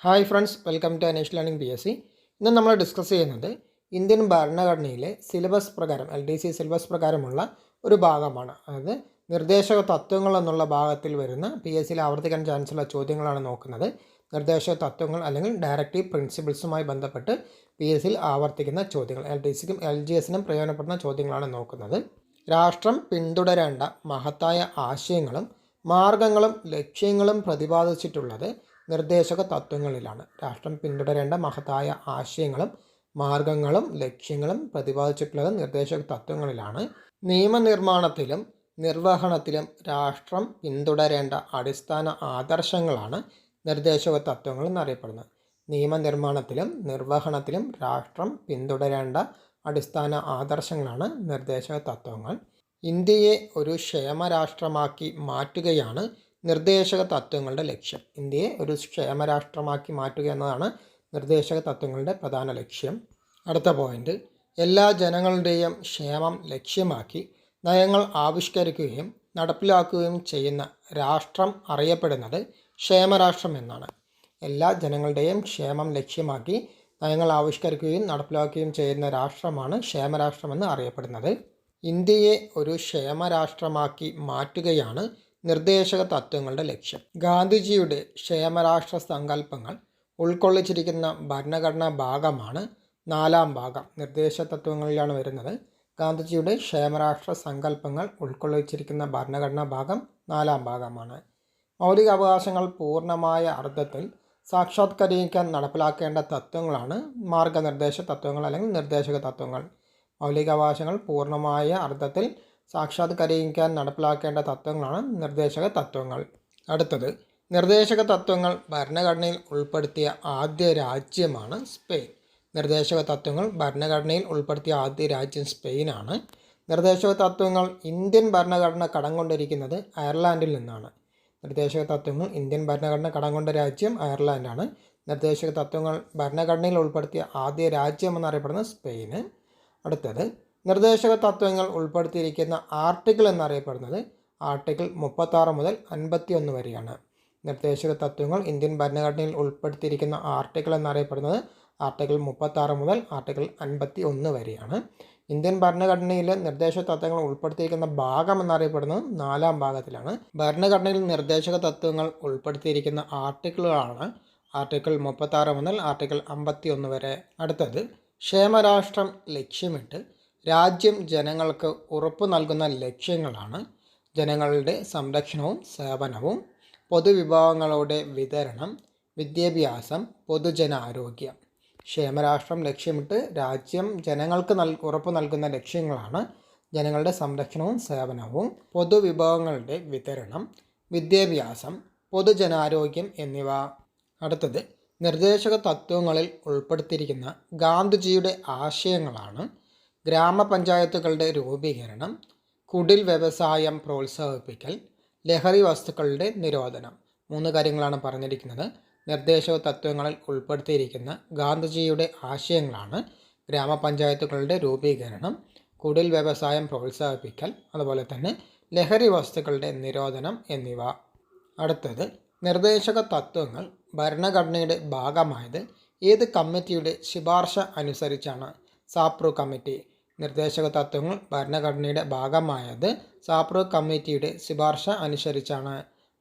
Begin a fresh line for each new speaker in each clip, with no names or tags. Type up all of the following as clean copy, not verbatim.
Hi friends, welcome to Aneesh learning PSC. ഇന്ന് നമ്മൾ discuss ചെയ്യുന്നത് ഇന്ത്യൻ ഭരണഘടനയിലെ സിലബസ് പ്രകാരം LDC സിലബസ് പ്രകാരമുള്ള ഒരു ഭാഗമാണ്. അതായത് നിർദ്ദേശക തത്വങ്ങൾ എന്നുള്ള ഭാഗത്തിൽ വരുന്ന PSCയിൽ ആവർത്തിക്കാൻ ചാൻസുള്ള ചോദ്യങ്ങളാണ് നോക്കുന്നത്. നിർദ്ദേശക തത്വങ്ങൾ അല്ലെങ്കിൽ ഡയറക്റ്റീവ് പ്രിൻസിപ്പിൾസുമായി ബന്ധപ്പെട്ട് PSCയിൽ ആവർത്തിക്കുന്ന ചോദ്യങ്ങൾ, LDCക്കും LGSനും പ്രയോജനപ്പെടുന്ന ചോദ്യങ്ങളാണ് നോക്കുന്നത്. രാഷ്ട്രം പിന്തുടരേണ്ട മഹത്തായ ആശയങ്ങളും മാർഗങ്ങളും ലക്ഷ്യങ്ങളും പ്രതിപാദിച്ചിട്ടുള്ളത് നിർദ്ദേശക തത്വങ്ങളിലാണ്. രാഷ്ട്രം പിന്തുടരേണ്ട മഹത്തായ ആശയങ്ങളും മാർഗങ്ങളും ലക്ഷ്യങ്ങളും പ്രതിപാദിച്ചിട്ടുള്ളത് നിർദ്ദേശക തത്വങ്ങളിലാണ്. നിയമനിർമ്മാണത്തിലും നിർവഹണത്തിലും രാഷ്ട്രം പിന്തുടരേണ്ട അടിസ്ഥാന ആദർശങ്ങളാണ് നിർദ്ദേശക തത്വങ്ങൾ എന്നറിയപ്പെടുന്നത്. നിയമനിർമ്മാണത്തിലും നിർവഹണത്തിലും രാഷ്ട്രം പിന്തുടരേണ്ട അടിസ്ഥാന ആദർശങ്ങളാണ് നിർദ്ദേശക തത്വങ്ങൾ. ഇന്ത്യയെ ഒരു ക്ഷേമരാഷ്ട്രമാക്കി മാറ്റുകയാണ് നിർദ്ദേശക തത്വങ്ങളുടെ ലക്ഷ്യം. ഇന്ത്യയെ ഒരു ക്ഷേമരാഷ്ട്രമാക്കി മാറ്റുക എന്നതാണ് നിർദ്ദേശക തത്വങ്ങളുടെ പ്രധാന ലക്ഷ്യം. അടുത്ത പോയിന്റ്, എല്ലാ ജനങ്ങളുടെയും ക്ഷേമം ലക്ഷ്യമാക്കി നയങ്ങൾ ആവിഷ്കരിക്കുകയും നടപ്പിലാക്കുകയും ചെയ്യുന്ന രാഷ്ട്രം അറിയപ്പെടുന്നത് ക്ഷേമരാഷ്ട്രം എന്നാണ്. എല്ലാ ജനങ്ങളുടെയും ക്ഷേമം ലക്ഷ്യമാക്കി നയങ്ങൾ ആവിഷ്കരിക്കുകയും നടപ്പിലാക്കുകയും ചെയ്യുന്ന രാഷ്ട്രമാണ് ക്ഷേമരാഷ്ട്രമെന്ന് അറിയപ്പെടുന്നത്. ഇന്ത്യയെ ഒരു ക്ഷേമരാഷ്ട്രമാക്കി മാറ്റുകയാണ് നിർദ്ദേശക തത്വങ്ങളുടെ ലക്ഷ്യം. ഗാന്ധിജിയുടെ ക്ഷേമരാഷ്ട്ര സങ്കല്പങ്ങൾ ഉൾക്കൊള്ളിച്ചിരിക്കുന്ന ഭരണഘടനാ ഭാഗമാണ് 4-ാം ഭാഗം. നിർദ്ദേശക തത്വങ്ങളിലാണ് വരുന്നത്. ഗാന്ധിജിയുടെ ക്ഷേമരാഷ്ട്ര സങ്കല്പങ്ങൾ ഉൾക്കൊള്ളിച്ചിരിക്കുന്ന ഭരണഘടനാ ഭാഗം 4-ാം ഭാഗമാണ്. മൗലികാവകാശങ്ങൾ പൂർണ്ണമായ അർത്ഥത്തിൽ സാക്ഷാത്കരിക്കാൻ നടപ്പിലാക്കേണ്ട തത്വങ്ങളാണ് മാർഗനിർദ്ദേശ തത്വങ്ങൾ അല്ലെങ്കിൽ നിർദ്ദേശക തത്വങ്ങൾ. മൗലികാവകാശങ്ങൾ പൂർണ്ണമായ അർത്ഥത്തിൽ സാക്ഷാത്കരിക്കാൻ നടപ്പിലാക്കേണ്ട തത്വങ്ങളാണ് നിർദ്ദേശക തത്വങ്ങൾ. അടുത്തത്, നിർദ്ദേശക തത്വങ്ങൾ ഭരണഘടനയിൽ ഉൾപ്പെടുത്തിയ ആദ്യ രാജ്യമാണ് സ്പെയിൻ. നിർദ്ദേശക തത്വങ്ങൾ ഭരണഘടനയിൽ ഉൾപ്പെടുത്തിയ ആദ്യ രാജ്യം സ്പെയിനാണ്. നിർദ്ദേശക തത്വങ്ങൾ ഇന്ത്യൻ ഭരണഘടന കടം കൊണ്ടിരിക്കുന്നത് അയർലാൻഡിൽ നിന്നാണ്. നിർദ്ദേശക തത്വങ്ങൾ ഇന്ത്യൻ ഭരണഘടന കടം കൊണ്ട രാജ്യം അയർലാൻഡാണ്. നിർദ്ദേശക തത്വങ്ങൾ ഭരണഘടനയിൽ ഉൾപ്പെടുത്തിയ ആദ്യ രാജ്യം എന്നറിയപ്പെടുന്നത് സ്പെയിന്. അടുത്തത്, നിർദ്ദേശക തത്വങ്ങൾ ഉൾപ്പെടുത്തിയിരിക്കുന്ന ആർട്ടിക്കിൾ എന്നറിയപ്പെടുന്നത് ആർട്ടിക്കിൾ 36 മുതൽ 51 വരെയാണ്. നിർദ്ദേശക തത്വങ്ങൾ ഇന്ത്യൻ ഭരണഘടനയിൽ ഉൾപ്പെടുത്തിയിരിക്കുന്ന ആർട്ടിക്കിൾ എന്നറിയപ്പെടുന്നത് ആർട്ടിക്കിൾ 36 മുതൽ ആർട്ടിക്കിൾ 51 വരെയാണ്. ഇന്ത്യൻ ഭരണഘടനയിലെ നിർദ്ദേശക തത്വങ്ങൾ ഉൾപ്പെടുത്തിയിരിക്കുന്ന ഭാഗം എന്നറിയപ്പെടുന്നത് 4-ാം ഭാഗത്തിലാണ്. ഭരണഘടനയിൽ നിർദ്ദേശക തത്വങ്ങൾ ഉൾപ്പെടുത്തിയിരിക്കുന്ന ആർട്ടിക്കിളുകളാണ് ആർട്ടിക്കിൾ 36 മുതൽ ആർട്ടിക്കിൾ 51 വരെ. അടുത്തത്, ക്ഷേമരാഷ്ട്രം ലക്ഷ്യമിട്ട് രാജ്യം ജനങ്ങൾക്ക് ഉറപ്പു നൽകുന്ന ലക്ഷ്യങ്ങളാണ് ജനങ്ങളുടെ സംരക്ഷണവും സേവനവും, പൊതുവിഭവങ്ങളുടെ വിതരണം, വിദ്യാഭ്യാസം, പൊതുജനാരോഗ്യം. ക്ഷേമരാഷ്ട്രം ലക്ഷ്യമിട്ട് രാജ്യം ജനങ്ങൾക്ക് ഉറപ്പു നൽകുന്ന ലക്ഷ്യങ്ങളാണ് ജനങ്ങളുടെ സംരക്ഷണവും സേവനവും, പൊതുവിഭവങ്ങളുടെ വിതരണം, വിദ്യാഭ്യാസം, പൊതുജനാരോഗ്യം എന്നിവ. അടുത്തത്, നിർദ്ദേശക തത്വങ്ങളിൽ ഉൾപ്പെടുത്തിയിരിക്കുന്ന ഗാന്ധിജിയുടെ ആശയങ്ങളാണ് ഗ്രാമപഞ്ചായത്തുകളുടെ രൂപീകരണം, കുടിൽ വ്യവസായം പ്രോത്സാഹിപ്പിക്കൽ, ലഹരി വസ്തുക്കളുടെ നിരോധനം. 3 കാര്യങ്ങളാണ് പറഞ്ഞിരിക്കുന്നത്. നിർദ്ദേശക തത്വങ്ങളിൽ ഉൾപ്പെടുത്തിയിരിക്കുന്ന ഗാന്ധിജിയുടെ ആശയങ്ങളാണ് ഗ്രാമപഞ്ചായത്തുകളുടെ രൂപീകരണം, കുടിൽ വ്യവസായം പ്രോത്സാഹിപ്പിക്കൽ, അതുപോലെ തന്നെ ലഹരി വസ്തുക്കളുടെ നിരോധനം എന്നിവ. അടുത്തത്, നിർദ്ദേശക തത്വങ്ങൾ ഭരണഘടനയുടെ ഭാഗമായത് ഏത് കമ്മിറ്റിയുടെ ശുപാർശ അനുസരിച്ചാണ്? സാപ്രു കമ്മിറ്റി. നിർദ്ദേശക തത്വങ്ങൾ ഭരണഘടനയുടെ ഭാഗമായത് സാപ്രു കമ്മിറ്റിയുടെ ശുപാർശ അനുസരിച്ചാണ്.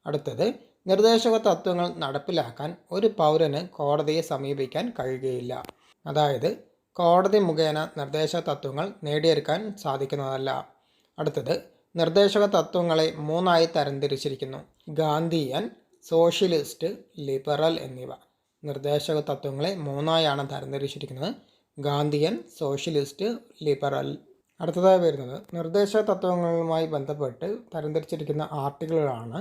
അടുത്തത്, നിർദ്ദേശക തത്വങ്ങൾ നടപ്പിലാക്കാൻ ഒരു പൗരന് കോടതിയെ സമീപിക്കാൻ കഴിയുകയില്ല. അതായത് കോടതി മുഖേന നിർദ്ദേശക തത്വങ്ങൾ നേടിയെടുക്കാൻ സാധിക്കുന്നതല്ല. അടുത്തത്, നിർദ്ദേശക തത്വങ്ങളെ 3ആയി തരംതിരിച്ചിരിക്കുന്നു: ഗാന്ധിയൻ, സോഷ്യലിസ്റ്റ്, ലിബറൽ എന്നിവ. നിർദ്ദേശക തത്വങ്ങളെ 3ആയാണ് തരംതിരിച്ചിരിക്കുന്നത്: ഗാന്ധിയൻ, സോഷ്യലിസ്റ്റ്, ലിബറൽ. അടുത്തതായി വരുന്നത് നിർദ്ദേശക തത്വങ്ങളുമായി ബന്ധപ്പെട്ട് തരംതിരിച്ചിരിക്കുന്ന ആർട്ടിക്കിളുകളാണ്.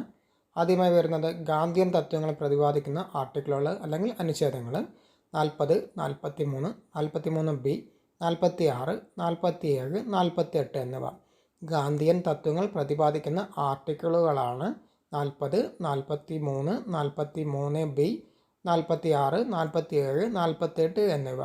ആദ്യമായി വരുന്നത് ഗാന്ധിയൻ തത്വങ്ങൾ പ്രതിപാദിക്കുന്ന ആർട്ടിക്കിളുകൾ അല്ലെങ്കിൽ അനുച്ഛേദങ്ങൾ: 40, 43, 43B, 46, 47, 48 എന്നിവ. ഗാന്ധിയൻ തത്വങ്ങൾ പ്രതിപാദിക്കുന്ന ആർട്ടിക്കിളുകളാണ് 40, 43, 43B, 46, 47, 48 എന്നിവ.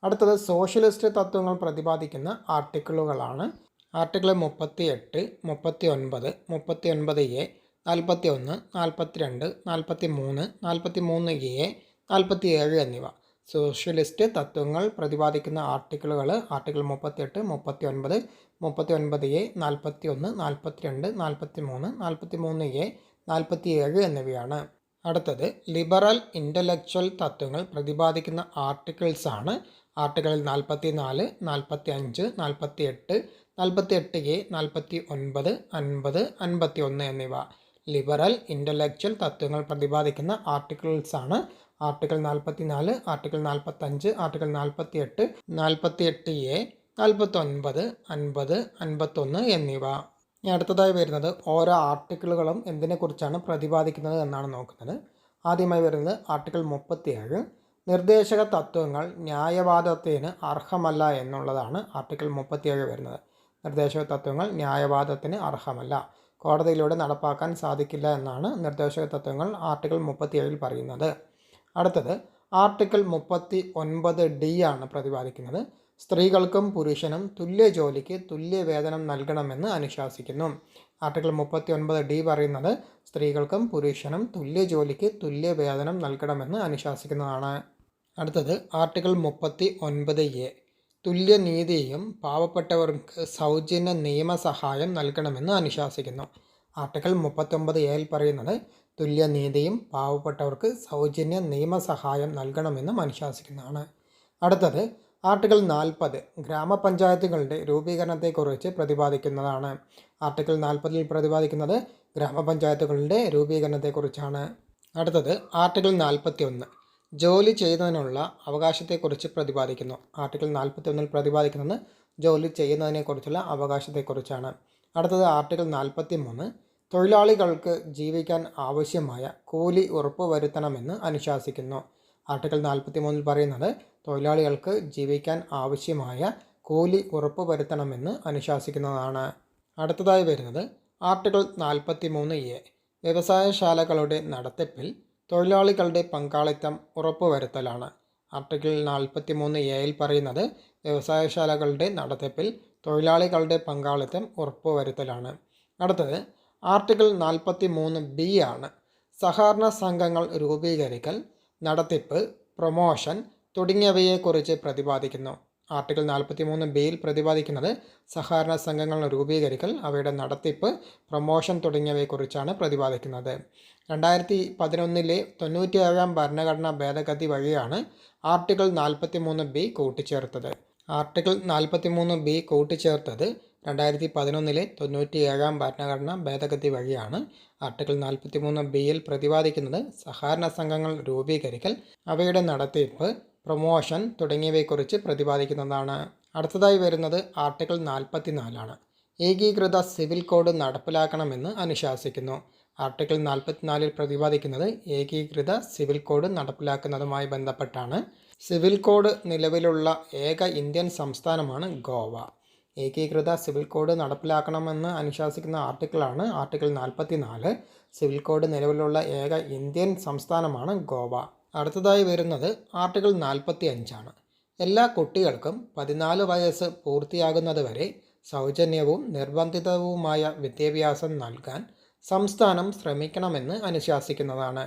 അടുത്തത് സോഷ്യലിസ്റ്റ് തത്വങ്ങൾ പ്രതിപാദിക്കുന്ന ആർട്ടിക്കിളുകളാണ് ആർട്ടിക്കിൾ 38, 39, 39A, 41, 42, 43, 43A, 47 എന്നിവ. സോഷ്യലിസ്റ്റ് തത്വങ്ങൾ പ്രതിപാദിക്കുന്ന ആർട്ടിക്കിൾ 38, 39, 39A, 41, 42, 43, 43A, 47 എന്നിവയാണ്. അടുത്തത് ലിബറൽ ഇൻ്റലക്ച്വൽ തത്വങ്ങൾ പ്രതിപാദിക്കുന്ന ആർട്ടിക്കിൾസ് ആണ്. ആർട്ടിക്കിൾ 44, 45, 48, 48A, 49, 50, 51 എന്നിവ. ലിബറൽ ഇൻ്റലക്ച്വൽ തത്വങ്ങൾ പ്രതിപാദിക്കുന്ന ആർട്ടിക്കിൾസ് ആണ്. ആർട്ടിക്കിൾ 44, ആർട്ടിക്കിൾ 45, ആർട്ടിക്കിൾ 48, 48A, 49, 50, 51 എന്നിവ. ഇനി അടുത്തതായി വരുന്നത് ഓരോ ആർട്ടിക്കിളുകളും എന്തിനെക്കുറിച്ചാണ് പ്രതിപാദിക്കുന്നത് എന്നാണ് നോക്കുന്നത്. ആദ്യമായി വരുന്നത് ആർട്ടിക്കിൾ 37, നിർദ്ദേശക തത്വങ്ങൾ ന്യായവാദത്തിന് അർഹമല്ല എന്നുള്ളതാണ് ആർട്ടിക്കിൾ 37 വരുന്നത്. നിർദ്ദേശക തത്വങ്ങൾ ന്യായവാദത്തിന് അർഹമല്ല, കോടതിയിലൂടെ നടപ്പാക്കാൻ സാധിക്കില്ല എന്നാണ് നിർദ്ദേശക തത്വങ്ങൾ ആർട്ടിക്കിൾ 37 പറയുന്നത്. അടുത്തത് ആർട്ടിക്കിൾ 39D ആണ് പ്രതിപാദിക്കുന്നത്. സ്ത്രീകൾക്കും പുരുഷനും തുല്യ ജോലിക്ക് തുല്യ വേതനം നൽകണമെന്ന് അനുശാസിക്കുന്നു. ആർട്ടിക്കിൾ 39D പറയുന്നത് സ്ത്രീകൾക്കും പുരുഷനും തുല്യ ജോലിക്ക് തുല്യ വേതനം നൽകണമെന്ന് അനുശാസിക്കുന്നതാണ്. അടുത്തത് ആർട്ടിക്കിൾ 39A, തുല്യനീതിയും പാവപ്പെട്ടവർക്ക് സൗജന്യ നിയമസഹായം നൽകണമെന്ന് അനുശാസിക്കുന്നു. ആർട്ടിക്കിൾ 39A പറയുന്നത് തുല്യനീതിയും പാവപ്പെട്ടവർക്ക് സൗജന്യ നിയമസഹായം നൽകണമെന്നും അനുശാസിക്കുന്നതാണ്. അടുത്തത് ആർട്ടിക്കിൾ 40, ഗ്രാമപഞ്ചായത്തുകളുടെ രൂപീകരണത്തെക്കുറിച്ച് പ്രതിപാദിക്കുന്നതാണ്. ആർട്ടിക്കിൾ 40 പ്രതിപാദിക്കുന്നത് ഗ്രാമപഞ്ചായത്തുകളുടെ രൂപീകരണത്തെക്കുറിച്ചാണ്. അടുത്തത് ആർട്ടിക്കിൾ 41, ജോലി ചെയ്യുന്നതിനുള്ള അവകാശത്തെക്കുറിച്ച് പ്രതിപാദിക്കുന്നു. ആർട്ടിക്കിൾ 41 പ്രതിപാദിക്കുന്നത് ജോലി ചെയ്യുന്നതിനെക്കുറിച്ചുള്ള അവകാശത്തെക്കുറിച്ചാണ്. അടുത്തത് ആർട്ടിക്കിൾ 43, തൊഴിലാളികൾക്ക് ജീവിക്കാൻ ആവശ്യമായ കൂലി ഉറപ്പുവരുത്തണമെന്ന് അനുശാസിക്കുന്നു. ആർട്ടിക്കിൾ 43 പറയുന്നത് തൊഴിലാളികൾക്ക് ജീവിക്കാൻ ആവശ്യമായ കൂലി ഉറപ്പുവരുത്തണമെന്ന് അനുശാസിക്കുന്നതാണ്. അടുത്തതായി വരുന്നത് ആർട്ടിക്കിൾ 43A, വ്യവസായശാലകളുടെ നടത്തിപ്പിൽ തൊഴിലാളികളുടെ പങ്കാളിത്തം ഉറപ്പുവരുത്തലാണ്. ആർട്ടിക്കിൾ 43A പറയുന്നത് വ്യവസായശാലകളുടെ നടത്തിപ്പിൽ തൊഴിലാളികളുടെ പങ്കാളിത്തം ഉറപ്പുവരുത്തലാണ്. അടുത്തത് ആർട്ടിക്കിൾ 43B ആണ്. സഹകരണ സംഘങ്ങൾ രൂപീകരിക്കൽ, നടത്തിപ്പ്, പ്രൊമോഷൻ തുടങ്ങിയവയെക്കുറിച്ച് പ്രതിപാദിക്കുന്നു. ആർട്ടിക്കിൾ 43Bയിൽ പ്രതിപാദിക്കുന്നത് സഹകരണ സംഘങ്ങൾ രൂപീകരിക്കൽ, അവയുടെ നടത്തിപ്പ്, പ്രൊമോഷൻ തുടങ്ങിയവയെക്കുറിച്ചാണ് പ്രതിപാദിക്കുന്നത്. 2011 97 ഭരണഘടനാ ഭേദഗതി വഴിയാണ് ആർട്ടിക്കിൾ 43B കൂട്ടിച്ചേർത്തത്. ആർട്ടിക്കിൾ 43B കൂട്ടിച്ചേർത്തത് 2011 97 ഭരണഘടനാ ഭേദഗതി വഴിയാണ്. ആർട്ടിക്കിൾ 43Bയിൽ പ്രതിപാദിക്കുന്നത് സഹകരണ സംഘങ്ങൾ രൂപീകരിക്കൽ, അവയുടെ നടത്തിപ്പ്, പ്രൊമോഷൻ തുടങ്ങിയവയെക്കുറിച്ച് പ്രതിപാദിക്കുന്നതാണ്. അടുത്തതായി വരുന്നത് ആർട്ടിക്കിൾ 44 ആണ്. ഏകീകൃത സിവിൽ കോഡ് നടപ്പിലാക്കണമെന്ന് അനുശാസിക്കുന്നു. ആർട്ടിക്കിൾ 44 പ്രതിപാദിക്കുന്നത് ഏകീകൃത സിവിൽ കോഡ് നടപ്പിലാക്കുന്നതുമായി ബന്ധപ്പെട്ടാണ്. സിവിൽ കോഡ് നിലവിലുള്ള ഏക ഇന്ത്യൻ സംസ്ഥാനമാണ് ഗോവ. ഏകീകൃത സിവിൽ കോഡ് നടപ്പിലാക്കണമെന്ന് അനുശാസിക്കുന്ന ആർട്ടിക്കിളാണ് ആർട്ടിക്കിൾ 44. സിവിൽ കോഡ് നിലവിലുള്ള ഏക ഇന്ത്യൻ സംസ്ഥാനമാണ് ഗോവ. അടുത്തതായി വരുന്നത് ആർട്ടിക്കിൾ 45 ആണ്. എല്ലാ കുട്ടികൾക്കും 14 വയസ്സ് പൂർത്തിയാകുന്നതുവരെ സൗജന്യവും നിർബന്ധിതവുമായ വിദ്യാഭ്യാസം നൽകാൻ സംസ്ഥാനം ശ്രമിക്കണമെന്ന് അനുശാസിക്കുന്നതാണ്.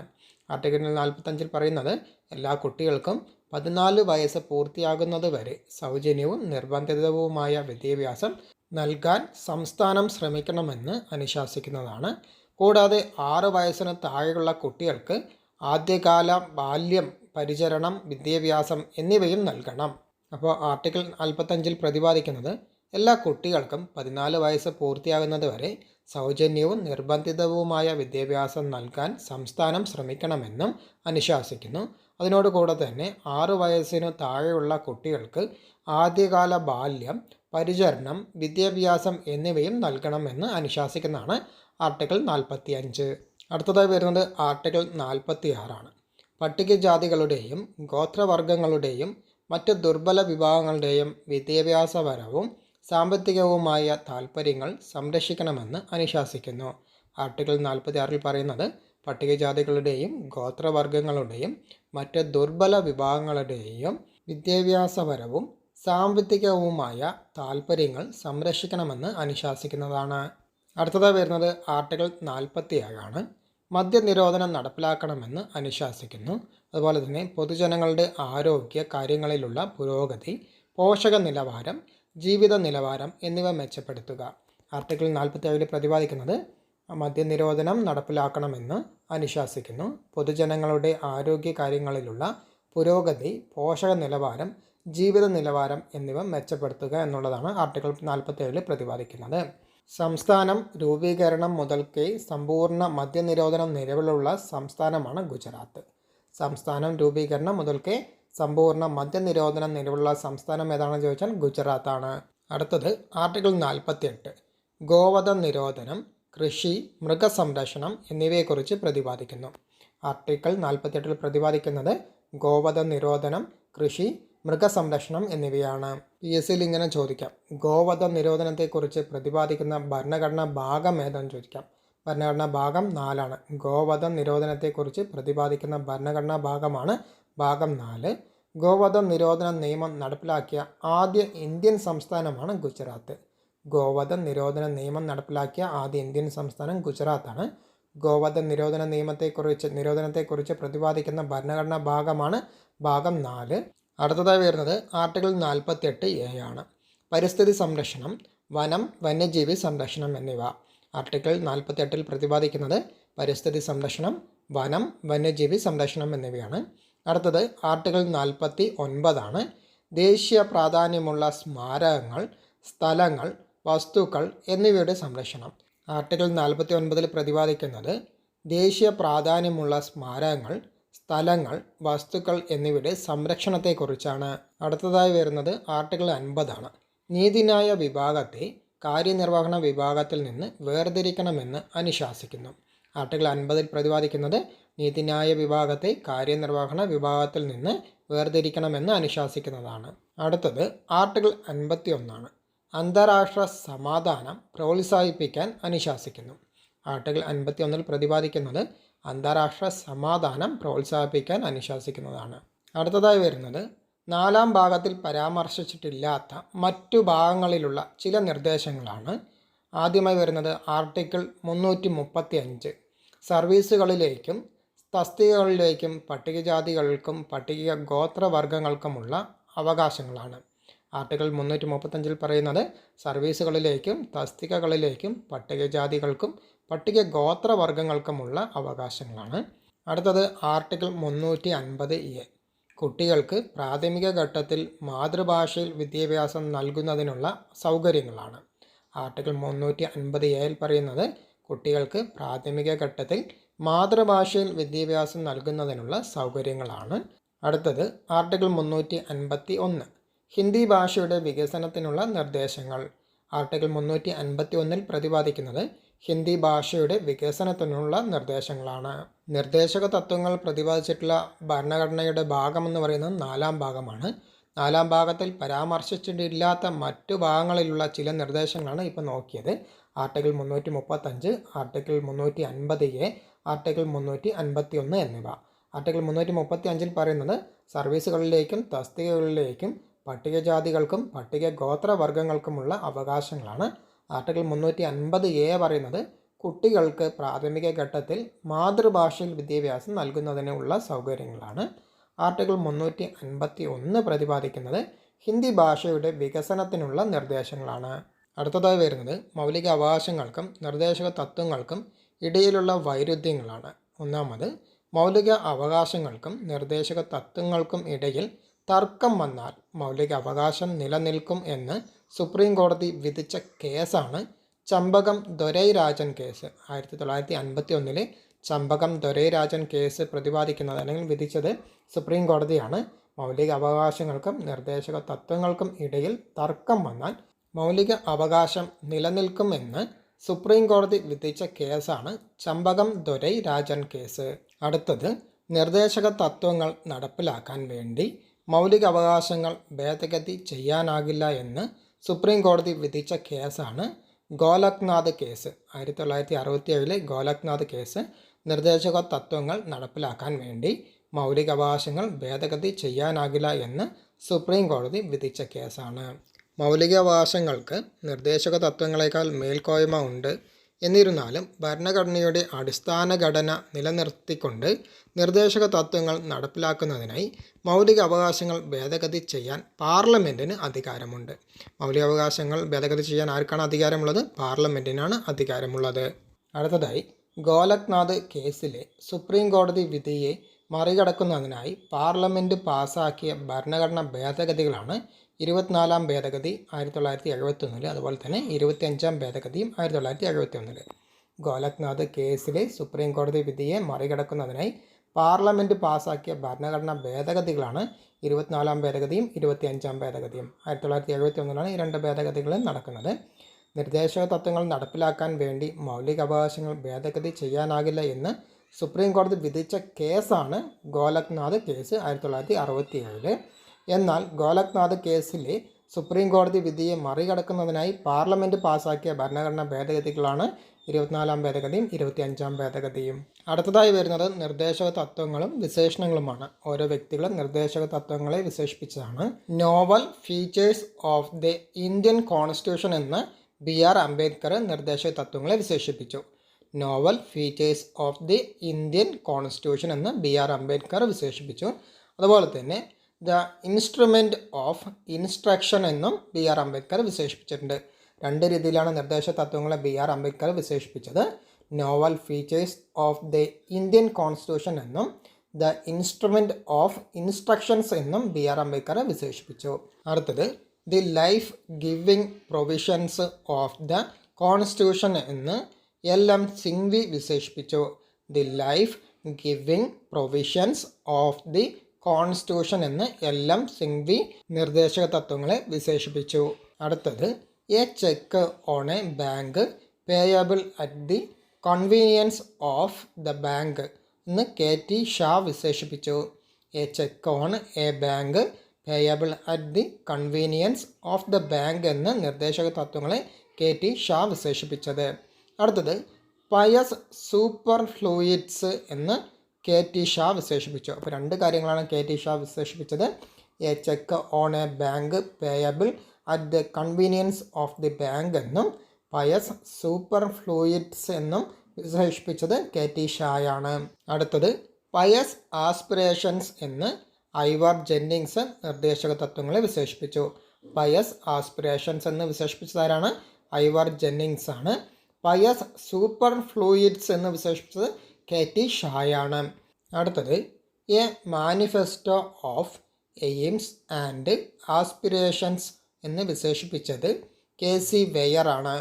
ആർട്ടിക്കിൾ 45 പറയുന്നത് എല്ലാ കുട്ടികൾക്കും 14 വയസ്സ് പൂർത്തിയാകുന്നതുവരെ സൗജന്യവും നിർബന്ധിതവുമായ വിദ്യാഭ്യാസം നൽകാൻ സംസ്ഥാനം ശ്രമിക്കണമെന്ന് അനുശാസിക്കുന്നതാണ്. കൂടാതെ 6 വയസ്സിന് താഴെയുള്ള കുട്ടികൾക്ക് ആദ്യകാല ബാല്യം, പരിചരണം, വിദ്യാഭ്യാസം എന്നിവയും നൽകണം. അപ്പോൾ ആർട്ടിക്കിൾ 45 പ്രതിപാദിക്കുന്നത് എല്ലാ കുട്ടികൾക്കും 14 വയസ്സ് പൂർത്തിയാകുന്നതുവരെ സൗജന്യവും നിർബന്ധിതവുമായ വിദ്യാഭ്യാസം നൽകാൻ സംസ്ഥാനം ശ്രമിക്കണമെന്നും അനുശാസിക്കുന്നു. അതിനോടുകൂടെ തന്നെ 6 വയസ്സിനു താഴെയുള്ള കുട്ടികൾക്ക് ആദ്യകാല ബാല്യം, പരിചരണം, വിദ്യാഭ്യാസം എന്നിവയും നൽകണമെന്ന് അനുശാസിക്കുന്നതാണ് ആർട്ടിക്കിൾ 45. അടുത്തതായി വരുന്നത് ആർട്ടിക്കിൾ 46 ആണ്. പട്ടികജാതികളുടെയും ഗോത്രവർഗങ്ങളുടെയും മറ്റ് ദുർബല വിഭാഗങ്ങളുടെയും വിദ്യാഭ്യാസപരവും സാമ്പത്തികവുമായ താൽപ്പര്യങ്ങൾ സംരക്ഷിക്കണമെന്ന് അനുശാസിക്കുന്നു. ആർട്ടിക്കിൾ 46 പറയുന്നത് പട്ടികജാതികളുടെയും ഗോത്രവർഗങ്ങളുടെയും മറ്റ് ദുർബല വിഭാഗങ്ങളുടെയും വിദ്യാഭ്യാസപരവും സാമ്പത്തികവുമായ താൽപ്പര്യങ്ങൾ സംരക്ഷിക്കണമെന്ന് അനുശാസിക്കുന്നതാണ്. അടുത്തതായി വരുന്നത് ആർട്ടിക്കിൾ 47 ആണ്. മദ്യനിരോധനം നടപ്പിലാക്കണമെന്ന് അനുശാസിക്കുന്നു. അതുപോലെ തന്നെ പൊതുജനങ്ങളുടെ ആരോഗ്യ കാര്യങ്ങളിലുള്ള പുരോഗതി, പോഷക നിലവാരം, ജീവിത നിലവാരം എന്നിവ മെച്ചപ്പെടുത്തുക. ആർട്ടിക്കിൾ 47 പ്രതിപാദിക്കുന്നത് മദ്യനിരോധനം നടപ്പിലാക്കണമെന്ന് അനുശാസിക്കുന്നു. പൊതുജനങ്ങളുടെ ആരോഗ്യ കാര്യങ്ങളിലുള്ള പുരോഗതി, പോഷക നിലവാരം, ജീവിത നിലവാരം എന്നിവ മെച്ചപ്പെടുത്തുക എന്നുള്ളതാണ് ആർട്ടിക്കിൾ 47 പ്രതിപാദിക്കുന്നത്. സംസ്ഥാനം രൂപീകരണം മുതൽക്കേ സമ്പൂർണ്ണ മദ്യനിരോധനം നിലവിലുള്ള സംസ്ഥാനമാണ് ഗുജറാത്ത്. സംസ്ഥാനം രൂപീകരണം മുതൽക്കേ സമ്പൂർണ്ണ മദ്യനിരോധനം നിലവിലുള്ള സംസ്ഥാനം ഏതാണെന്ന് ചോദിച്ചാൽ ഗുജറാത്താണ്. അടുത്തത് ആർട്ടിക്കിൾ 48 ഗോവധ നിരോധനം, കൃഷി, മൃഗസംരക്ഷണം എന്നിവയെക്കുറിച്ച് പ്രതിപാദിക്കുന്നു. ആർട്ടിക്കിൾ 48 പ്രതിപാദിക്കുന്നത് ഗോവധ നിരോധനം, കൃഷി, മൃഗസംരക്ഷണം എന്നിവയാണ്. PSCയിൽ ഇങ്ങനെ ചോദിക്കാം, ഗോവധ നിരോധനത്തെക്കുറിച്ച് പ്രതിപാദിക്കുന്ന ഭരണഘടനാ ഭാഗം ഏതെന്ന് ചോദിക്കാം. ഭരണഘടനാ ഭാഗം 4ആണ്. ഗോവധ നിരോധനത്തെക്കുറിച്ച് പ്രതിപാദിക്കുന്ന ഭരണഘടനാ ഭാഗമാണ് ഭാഗം 4. ഗോവധ നിരോധന നിയമം നടപ്പിലാക്കിയ ആദ്യ ഇന്ത്യൻ സംസ്ഥാനമാണ് ഗുജറാത്ത്. ഗോവധ നിരോധന നിയമം നടപ്പിലാക്കിയ ആദ്യ ഇന്ത്യൻ സംസ്ഥാനം ഗുജറാത്താണ്. ഗോവധ നിരോധനത്തെക്കുറിച്ച് പ്രതിപാദിക്കുന്ന ഭരണഘടനാ ഭാഗമാണ് ഭാഗം 4. അടുത്തതായി വരുന്നത് ആർട്ടിക്കിൾ 48A ആണ്. പരിസ്ഥിതി സംരക്ഷണം, വനം, വന്യജീവി സംരക്ഷണം എന്നിവ. ആർട്ടിക്കിൾ 48 പ്രതിപാദിക്കുന്നത് പരിസ്ഥിതി സംരക്ഷണം, വനം, വന്യജീവി സംരക്ഷണം എന്നിവയാണ്. അടുത്തത് ആർട്ടിക്കിൾ 49 ആണ്. ദേശീയ പ്രാധാന്യമുള്ള സ്മാരകങ്ങൾ, സ്ഥലങ്ങൾ, വസ്തുക്കൾ എന്നിവയുടെ സംരക്ഷണം. ആർട്ടിക്കിൾ 49 പ്രതിപാദിക്കുന്നത് ദേശീയ പ്രാധാന്യമുള്ള സ്മാരകങ്ങൾ, സ്ഥലങ്ങൾ, വസ്തുക്കൾ എന്നിവയുടെ സംരക്ഷണത്തെക്കുറിച്ചാണ്. അടുത്തതായി വരുന്നത് ആർട്ടിക്കിൾ 50 ആണ്. നീതിന്യായ വിഭാഗത്തെ കാര്യനിർവഹണ വിഭാഗത്തിൽ നിന്ന് വേർതിരിക്കണമെന്ന് അനുശാസിക്കുന്നു. ആർട്ടിക്കിൾ 50 പ്രതിപാദിക്കുന്നത് നീതിന്യായ വിഭാഗത്തെ കാര്യനിർവഹണ വിഭാഗത്തിൽ നിന്ന് വേർതിരിക്കണമെന്ന് അനുശാസിക്കുന്നതാണ്. അടുത്തത് ആർട്ടിക്കിൾ 51 ആണ്. അന്താരാഷ്ട്ര സമാധാനം പ്രോത്സാഹിപ്പിക്കാൻ അനുശാസിക്കുന്നു. ആർട്ടിക്കിൾ 51 പ്രതിപാദിക്കുന്നത് അന്താരാഷ്ട്ര സമാധാനം പ്രോത്സാഹിപ്പിക്കാൻ അനുശാസിക്കുന്നതാണ്. അടുത്തതായി വരുന്നത് 4-ാം ഭാഗത്തിൽ പരാമർശിച്ചിട്ടില്ലാത്ത മറ്റു ഭാഗങ്ങളിലുള്ള ചില നിർദ്ദേശങ്ങളാണ്. ആദ്യമായി വരുന്നത് ആർട്ടിക്കിൾ 335 സർവീസുകളിലേക്കും തസ്തികകളിലേക്കും പട്ടികജാതികൾക്കും പട്ടിക ഗോത്രവർഗങ്ങൾക്കുമുള്ള അവകാശങ്ങളാണ്. ആർട്ടിക്കിൾ 335 പറയുന്നത് സർവീസുകളിലേക്കും തസ്തികകളിലേക്കും പട്ടികജാതികൾക്കും പട്ടിക ഗോത്രവർഗങ്ങൾക്കുമുള്ള അവകാശങ്ങളാണ്. അടുത്തത് ആർട്ടിക്കിൾ 350A കുട്ടികൾക്ക് പ്രാഥമിക ഘട്ടത്തിൽ മാതൃഭാഷയിൽ വിദ്യാഭ്യാസം നൽകുന്നതിനുള്ള സൗകര്യങ്ങളാണ്. ആർട്ടിക്കിൾ 350A പറയുന്നത് കുട്ടികൾക്ക് പ്രാഥമിക ഘട്ടത്തിൽ മാതൃഭാഷയിൽ വിദ്യാഭ്യാസം നൽകുന്നതിനുള്ള സൗകര്യങ്ങളാണ്. അടുത്തത് ആർട്ടിക്കിൾ 351 ഹിന്ദി ഭാഷയുടെ വികസനത്തിനുള്ള നിർദ്ദേശങ്ങൾ. ആർട്ടിക്കിൾ 351 പ്രതിപാദിക്കുന്നത് ഹിന്ദി ഭാഷയുടെ വികസനത്തിനുള്ള നിർദ്ദേശങ്ങളാണ്. നിർദ്ദേശക തത്വങ്ങൾ പ്രതിപാദിച്ചിട്ടുള്ള ഭരണഘടനയുടെ ഭാഗമെന്ന് പറയുന്നത് 4-ാം ഭാഗമാണ്. 4-ാം ഭാഗത്തിൽ പരാമർശിച്ചിട്ടില്ലാത്ത മറ്റു ഭാഗങ്ങളിലുള്ള ചില നിർദ്ദേശങ്ങളാണ് ഇപ്പോൾ നോക്കിയത്. ആർട്ടിക്കിൾ 335, ആർട്ടിക്കിൾ 350A, ആർട്ടിക്കിൾ 351 എന്നിവ. ആർട്ടിക്കിൾ 335 പറയുന്നത് സർവീസുകളിലേക്കും തസ്തികകളിലേക്കും പട്ടികജാതികൾക്കും പട്ടിക ഗോത്രവർഗങ്ങൾക്കുമുള്ള അവകാശങ്ങളാണ്. ആർട്ടിക്കിൾ 350A പറയുന്നത് കുട്ടികൾക്ക് പ്രാഥമിക ഘട്ടത്തിൽ മാതൃഭാഷയിൽ വിദ്യാഭ്യാസം നൽകുന്നതിനുള്ള സൗകര്യങ്ങളാണ്. ആർട്ടിക്കിൾ 351 പ്രതിപാദിക്കുന്നത് ഹിന്ദി ഭാഷയുടെ വികസനത്തിനുള്ള നിർദ്ദേശങ്ങളാണ്. അടുത്തതായി വരുന്നത് മൗലിക അവകാശങ്ങൾക്കും നിർദ്ദേശക തത്വങ്ങൾക്കും ഇടയിലുള്ള വൈരുദ്ധ്യങ്ങളാണ്. ഒന്നാമത്, മൗലിക അവകാശങ്ങൾക്കും നിർദ്ദേശക തത്വങ്ങൾക്കും ഇടയിൽ തർക്കം വന്നാൽ മൗലിക അവകാശം നിലനിൽക്കും എന്ന് സുപ്രീം കോടതി വിധിച്ച കേസാണ് ചമ്പകം ദൊരൈരാജൻ കേസ്. 1951 ചമ്പകം ദൊരൈരാജൻ കേസ് പ്രതിപാദിക്കുന്നത് അല്ലെങ്കിൽ വിധിച്ചത് സുപ്രീം കോടതിയാണ്. മൗലിക അവകാശങ്ങൾക്കും നിർദ്ദേശക തത്വങ്ങൾക്കും ഇടയിൽ തർക്കം വന്നാൽ മൗലിക അവകാശം നിലനിൽക്കുമെന്ന് സുപ്രീം കോടതി വിധിച്ച കേസാണ് ചമ്പകം ദൊരൈരാജൻ കേസ്. അടുത്തത്, നിർദ്ദേശക തത്വങ്ങൾ നടപ്പിലാക്കാൻ വേണ്ടി മൗലിക അവകാശങ്ങൾ ഭേദഗതി ചെയ്യാനാകില്ല എന്ന് സുപ്രീം കോടതി വിധിച്ച കേസാണ് ഗോലക്നാഥ് കേസ്. 1967 ഗോലക്നാഥ് കേസ് നിർദ്ദേശക തത്വങ്ങൾ നടപ്പിലാക്കാൻ വേണ്ടി മൗലിക അവകാശങ്ങൾ ഭേദഗതി ചെയ്യാനാകില്ല എന്ന് സുപ്രീം കോടതി വിധിച്ച കേസാണ്. മൗലിക അവകാശങ്ങൾക്ക് നിർദ്ദേശക തത്വങ്ങളെക്കാൾ മേൽക്കോയ്മ ഉണ്ട് എന്നിരുന്നാലും ഭരണഘടനയുടെ അടിസ്ഥാന ഘടന നിലനിർത്തിക്കൊണ്ട് നിർദ്ദേശക തത്വങ്ങൾ നടപ്പിലാക്കുന്നതിനായി മൗലിക അവകാശങ്ങൾ ഭേദഗതി ചെയ്യാൻ പാർലമെൻറ്റിന് അധികാരമുണ്ട്. മൗലിക അവകാശങ്ങൾ ഭേദഗതി ചെയ്യാൻ ആർക്കാണ് അധികാരമുള്ളത്? പാർലമെൻറ്റിനാണ് അധികാരമുള്ളത്. അടുത്തതായി ഗോലക്നാഥ് കേസിലെ സുപ്രീം കോടതി വിധിയെ മറികടക്കുന്നതിനായി പാർലമെൻറ്റ് പാസാക്കിയ ഭരണഘടനാ ഭേദഗതികളാണ് 24-ാം ഭേദഗതി 1971, അതുപോലെ തന്നെ 25-ാം ഭേദഗതിയും 1971. ഗോലക്നാഥ് കേസിലെ സുപ്രീം കോടതി വിധിയെ മറികടക്കുന്നതിനായി പാർലമെൻറ്റ് പാസാക്കിയ ഭരണഘടനാ ഭേദഗതികളാണ് 24-ാം ഭേദഗതിയും 25-ാം ഭേദഗതിയും. 1971 ഈ രണ്ട് ഭേദഗതികളും നടക്കുന്നത്. നിർദ്ദേശക തത്വങ്ങൾ നടപ്പിലാക്കാൻ വേണ്ടി മൗലിക അവകാശങ്ങൾ ഭേദഗതി ചെയ്യാനാകില്ല എന്ന് സുപ്രീം കോടതി വിധിച്ച കേസാണ് ഗോലക്നാഥ് കേസ് 1967. എന്നാൽ ഗോലക്നാഥ് കേസിലെ സുപ്രീം കോടതി വിധിയെ മറികടക്കുന്നതിനായി പാർലമെൻറ്റ് പാസാക്കിയ ഭരണഘടനാ ഭേദഗതികളാണ് 24-ാം ഭേദഗതിയും 25-ാം ഭേദഗതിയും. അടുത്തതായി വരുന്നത് നിർദ്ദേശക തത്വങ്ങളും വിശേഷണങ്ങളുമാണ്. ഓരോ വ്യക്തികളും നിർദ്ദേശക തത്വങ്ങളെ വിശേഷിപ്പിച്ചതാണ്. Novel features of the Indian constitution എന്ന് BR അംബേദ്കർ നിർദ്ദേശക തത്വങ്ങളെ വിശേഷിപ്പിച്ചു. Novel features of the Indian constitution എന്ന് BR അംബേദ്കർ വിശേഷിപ്പിച്ചു. അതുപോലെ തന്നെ ദ ഇൻസ്ട്രുമെൻറ്റ് ഓഫ് ഇൻസ്ട്രക്ഷൻ എന്നും BR അംബേദ്കർ വിശേഷിപ്പിച്ചിട്ടുണ്ട്. രണ്ട് രീതിയിലാണ് നിർദ്ദേശ തത്വങ്ങളെ BR അംബേദ്കർ വിശേഷിപ്പിച്ചത്. Novel features of the Indian constitution എന്നും ദ ഇൻസ്ട്രുമെൻറ്റ് ഓഫ് ഇൻസ്ട്രക്ഷൻസ് എന്നും BR അംബേദ്കർ വിശേഷിപ്പിച്ചു. അടുത്തത് the life giving provisions of the constitution എന്ന് LM സിംഗ്വി വിശേഷിപ്പിച്ചു. The life giving provisions of the constitution എന്ന് LM സിംഗ്വി നിർദ്ദേശക തത്വങ്ങളെ വിശേഷിപ്പിച്ചു. അടുത്തത് a cheque on A bank payable at the convenience of the bank എന്ന് KT ഷാ വിശേഷിപ്പിച്ചു. A cheque on A bank payable at the convenience of the bank എന്ന നിർദ്ദേശക തത്വങ്ങളെ KT ഷാ വിശേഷിപ്പിച്ചത്. അടുത്തത് പയസ് സൂപ്പർ ഫ്ലൂയിഡ്സ് എന്ന് KT ഷാ വിശേഷിപ്പിച്ചു. അപ്പോൾ രണ്ട് കാര്യങ്ങളാണ് KT ഷാ വിശേഷിപ്പിച്ചത്. A cheque on A bank payable at the convenience of the bank എന്നും പയസ് സൂപ്പർ ഫ്ലൂയിഡ്സ് എന്നും വിശേഷിപ്പിച്ചത് KT ഷായാണ്. അടുത്തത് പയസ് ആസ്പിറേഷൻസ് എന്ന് ഐവാർ ജെന്നിങ്സ് നിർദ്ദേശക തത്വങ്ങളെ വിശേഷിപ്പിച്ചു. പയസ് ആസ്പിറേഷൻസ് എന്ന് വിശേഷിപ്പിച്ചതാരാണ്? ഐവാർ ജെന്നിങ്സ് ആണ്. പയസ് സൂപ്പർ ഫ്ലൂയിഡ്സ് എന്ന് വിശേഷിപ്പിച്ചത് KT ഷായാണ്. അടുത്തത് A manifesto of AIIMS and aspirations എന്ന് വിശേഷിപ്പിച്ചത് KC വെയർ ആണ്.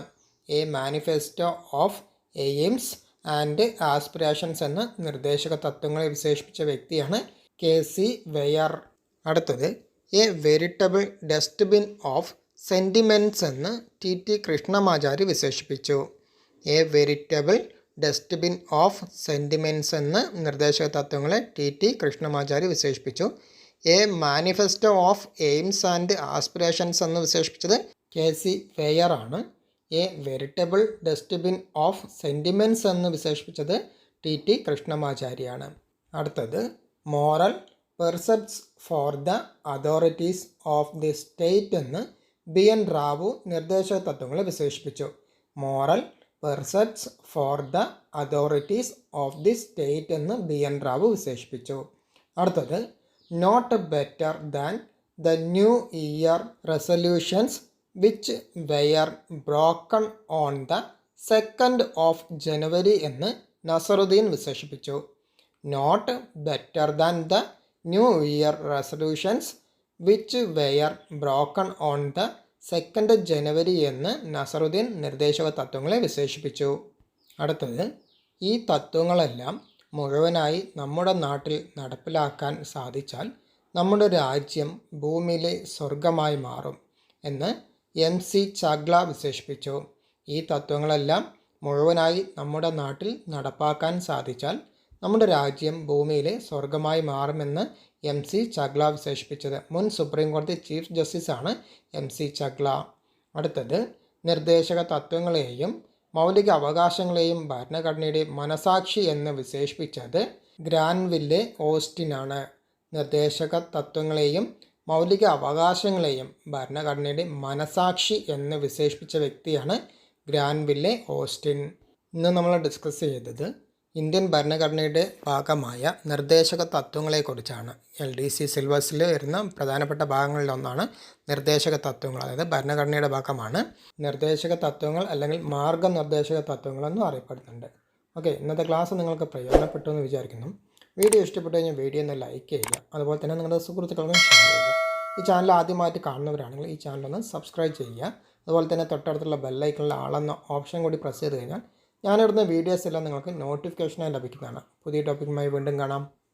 A manifesto of AIIMS and aspirations എന്ന നിർദ്ദേശക തത്വങ്ങളെ വിശേഷിപ്പിച്ച വ്യക്തിയാണ് KC വെയർ. അടുത്തത് A veritable dustbin of sentiments എന്ന് TT കൃഷ്ണമാചാരി വിശേഷിപ്പിച്ചു. A veritable dustbin of sentiments എന്ന നിർദ്ദേശക തത്വങ്ങളെ TT കൃഷ്ണമാചാരി വിശേഷിപ്പിച്ചു. A manifesto of AIIMS and aspirations എന്ന് വിശേഷിപ്പിച്ചത് KC വെയർ ആണ്. A veritable dustbin of sentiments എന്ന് വിശേഷിപ്പിച്ചത് TT കൃഷ്ണമാചാരിയാണ്. അടുത്തത് moral precepts for the authorities of the state എന്ന് BN റാവു നിർദ്ദേശക തത്വങ്ങളെ വിശേഷിപ്പിച്ചു. Moral precepts for the authorities of the state എന്ന് BN റാവു വിശേഷിപ്പിച്ചു. അടുത്തത് not better than the new year resolutions which were broken on the 2nd of January എന്ന് നസറുദ്ദീൻ വിശേഷിപ്പിച്ചു. Not better than the new year resolutions which were broken on the 2nd January എന്ന് നസറുദ്ദീൻ നിർദ്ദേശക തത്വങ്ങളെ വിശേഷിപ്പിച്ചു. അടുത്തത് ഈ തത്വങ്ങളെല്ലാം മുഴുവനായി നമ്മുടെ നാട്ടിൽ നടപ്പിലാക്കാൻ സാധിച്ചാൽ നമ്മുടെ രാജ്യം ഭൂമിയിലെ സ്വർഗമായി മാറും എന്ന് MC ചാഗ്ല വിശേഷിപ്പിച്ചു. ഈ തത്വങ്ങളെല്ലാം മുഴുവനായി നമ്മുടെ നാട്ടിൽ നടപ്പാക്കാൻ സാധിച്ചാൽ നമ്മുടെ രാജ്യം ഭൂമിയിലെ സ്വർഗമായി മാറുമെന്ന് MC ചാഗ്ല വിശേഷിപ്പിച്ചത്. മുൻ സുപ്രീം കോടതി ചീഫ് ജസ്റ്റിസാണ് MC ചാഗ്ല. അടുത്തത് നിർദ്ദേശക തത്വങ്ങളെയും മൗലിക അവകാശങ്ങളെയും ഭരണഘടനയുടെ മനസാക്ഷി എന്ന് വിശേഷിപ്പിച്ചത് ഗ്രാൻവില്ലെ ഓസ്റ്റിനാണ്. നിർദ്ദേശക തത്വങ്ങളെയും മൗലിക അവകാശങ്ങളെയും ഭരണഘടനയുടെ മനസാക്ഷി എന്ന് വിശേഷിപ്പിച്ച വ്യക്തിയാണ് ഗ്രാൻവില്ലെ ഓസ്റ്റിൻ. ഇന്ന് നമ്മൾ ഡിസ്കസ് ചെയ്തത് ഇന്ത്യൻ ഭരണഘടനയുടെ ഭാഗമായ നിർദ്ദേശക തത്വങ്ങളെക്കുറിച്ചാണ്. LDC സിലബസിൽ വരുന്ന പ്രധാനപ്പെട്ട ഭാഗങ്ങളിലൊന്നാണ് നിർദ്ദേശക തത്വങ്ങൾ. അതായത് ഭരണഘടനയുടെ ഭാഗമാണ് നിർദ്ദേശക തത്വങ്ങൾ അല്ലെങ്കിൽ മാർഗനിർദ്ദേശക തത്വങ്ങളെന്നും അറിയപ്പെടുന്നുണ്ട്. ഓക്കെ, ഇന്നത്തെ ക്ലാസ് നിങ്ങൾക്ക് പ്രയോജനപ്പെട്ടു എന്ന് വിചാരിക്കുന്നു. വീഡിയോ ഇഷ്ടപ്പെട്ടു കഴിഞ്ഞാൽ വീഡിയോ ഒന്ന് ലൈക്ക് ചെയ്യുക, അതുപോലെ തന്നെ നിങ്ങളുടെ സുഹൃത്തുക്കൾക്കും ഷെയർ ചെയ്യുക. ഈ ചാനൽ ആദ്യമായിട്ട് കാണുന്നവരാണെങ്കിൽ ഈ ചാനലൊന്ന് സബ്സ്ക്രൈബ് ചെയ്യുക. അതുപോലെ തന്നെ തൊട്ടടുത്തുള്ള ബെല്ലൈക്കണിലെ ആളെന്ന ഓപ്ഷൻ കൂടി പ്രസ് ചെയ്ത് കഴിഞ്ഞാൽ ഞാനിടുന്ന വീഡിയോസ് എല്ലാം നിങ്ങൾക്ക് നോട്ടിഫിക്കേഷനായി ലഭിക്കുന്നതാണ്. പുതിയ ടോപ്പിക്കുമായി വീണ്ടും കാണാം.